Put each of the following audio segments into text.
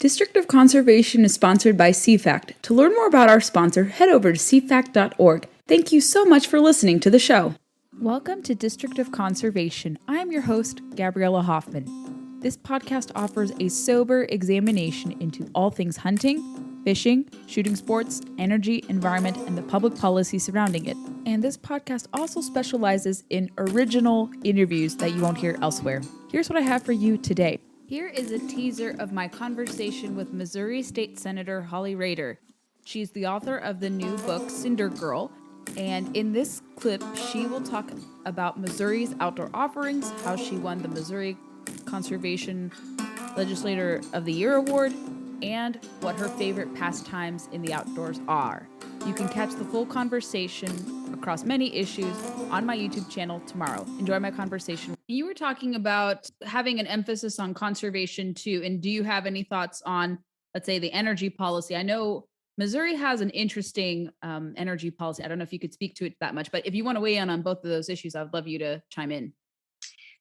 District of Conservation is sponsored by CFACT. To learn more about our sponsor, head over to cfact.org. Thank you so much for listening to the show. Welcome to District of Conservation. I am your host, Gabriella Hoffman. This podcast offers a sober examination into all things hunting, fishing, shooting sports, energy, environment, and the public policy surrounding it. And this podcast also specializes in original interviews that you won't hear elsewhere. Here's what I have for you today. Here is a teaser of my conversation with Missouri State Senator Holly Rehder. She's the author of the new book, CINDER GIRL, and in this clip, she will talk about Missouri's outdoor offerings, how she won the Missouri Conservation Legislator of the Year award, and what her favorite pastimes in the outdoors are. You can catch the full conversation across many issues on my YouTube channel tomorrow. Enjoy my conversation. You were talking about having an emphasis on conservation too, and do you have any thoughts on, let's say, the energy policy? I know Missouri has an interesting energy policy. I don't know if you could speak to it that much, but if you want to weigh in on both of those issues, I would love you to chime in.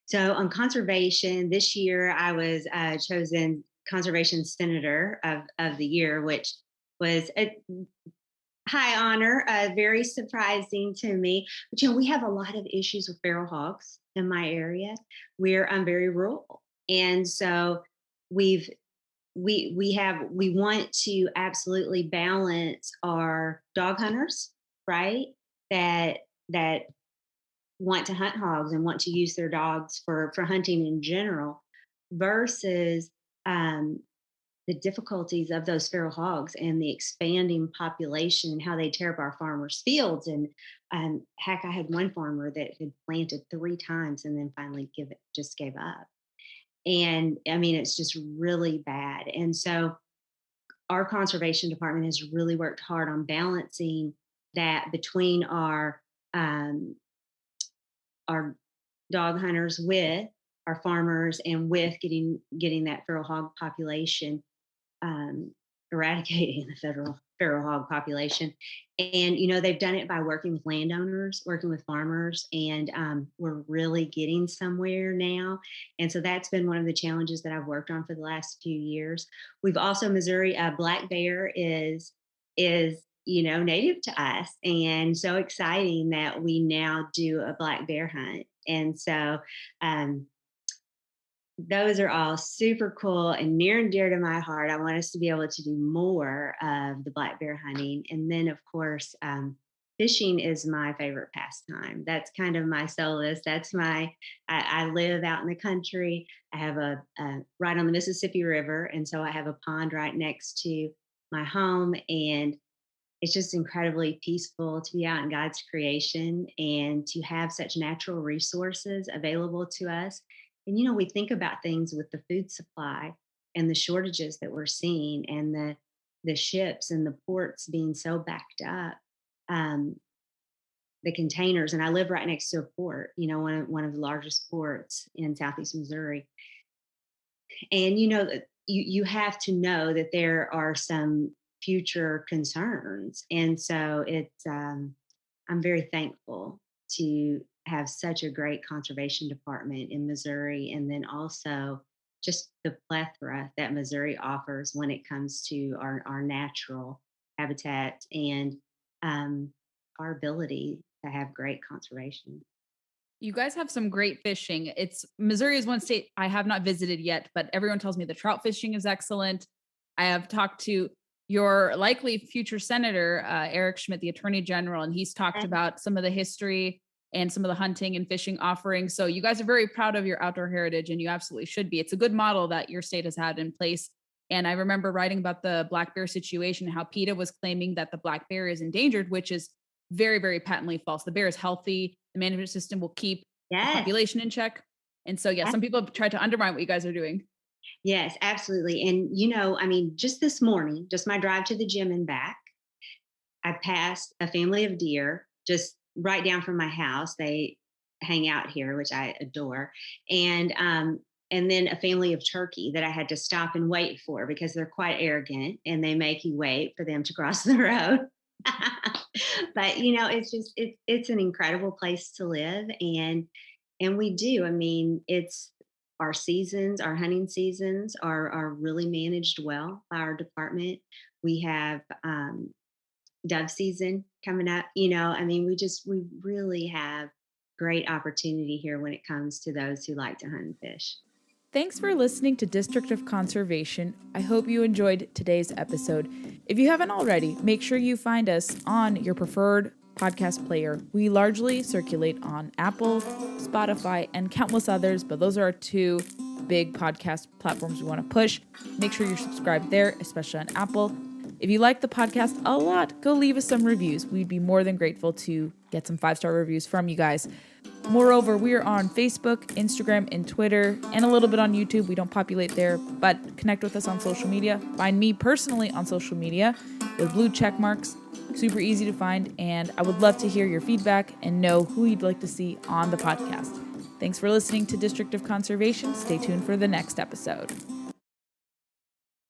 So on conservation, this year I was chosen Conservation Senator of the Year, which was a high honor, very surprising to me. But we have a lot of issues with feral hogs in my area. We're very rural, and so we've we want to absolutely balance our dog hunters, right? That want to hunt hogs and want to use their dogs for hunting in general versus um, the difficulties of those feral hogs and the expanding population and how they tear up our farmers' fields. And heck, I had one farmer that had planted 3 times and then finally just gave up. And I mean, it's just really bad. And so our conservation department has really worked hard on balancing that between um, our dog hunters with our farmers and with getting that feral hog population um, eradicating the feral hog population. And they've done it by working with landowners, working with farmers, and we're really getting somewhere now. And so that's been one of the challenges that I've worked on for the last few years. We've also Missouri black bear is native to us, and so exciting that we now do a black bear hunt. And so um, those are all super cool and near and dear to my heart. I want us to be able to do more of the black bear hunting. And then, of course, fishing is my favorite pastime. That's kind of my solace. I live out in the country. I have a right on the Mississippi River. And so I have a pond right next to my home. And it's just incredibly peaceful to be out in God's creation and to have such natural resources available to us. And we think about things with the food supply and the shortages that we're seeing, and the ships and the ports being so backed up, um, the containers. And I live right next to a port, one of the largest ports in Southeast Missouri. And that you have to know that there are some future concerns. And so I'm very thankful to have such a great conservation department in Missouri, and then also just the plethora that Missouri offers when it comes to our natural habitat and um, our ability to have great conservation. You guys have some great fishing. Missouri is one state I have not visited yet, but everyone tells me the trout fishing is excellent. I have talked to your likely future senator, Eric Schmidt, the attorney general, and he's talked about some of the history and some of the hunting and fishing offerings. So you guys are very proud of your outdoor heritage, and you absolutely should be. It's a good model that your state has had in place. And I remember writing about the black bear situation, how PETA was claiming that the black bear is endangered, which is very, very patently false. The bear is healthy. The management system will keep the Yes. population in check. And so, yeah, some people have tried to undermine what you guys are doing. Yes, absolutely. And, I mean, just this morning, just my drive to the gym and back, I passed a family of deer just right down from my house. They hang out here, which I adore. And then a family of turkey that I had to stop and wait for because they're quite arrogant and they make you wait for them to cross the road. But it's an incredible place to live, and we do. I mean, our seasons, our hunting seasons are really managed well by our department. We have dove season coming up. We really have great opportunity here when it comes to those who like to hunt and fish. Thanks for listening to District of Conservation. I hope you enjoyed today's episode. If you haven't already, make sure you find us on your preferred podcast player. We largely circulate on Apple, Spotify, and countless others, but those are our two big podcast platforms we want to push. Make sure you're subscribed there, especially on Apple. If you like the podcast a lot, go leave us some reviews. We'd be more than grateful to get some 5-star reviews from you guys. Moreover, we are on Facebook, Instagram, and Twitter, and a little bit on YouTube. We don't populate there, but connect with us on social media. Find me personally on social media with blue check marks. Super easy to find, and I would love to hear your feedback and know who you'd like to see on the podcast. Thanks for listening to District of Conservation. Stay tuned for the next episode.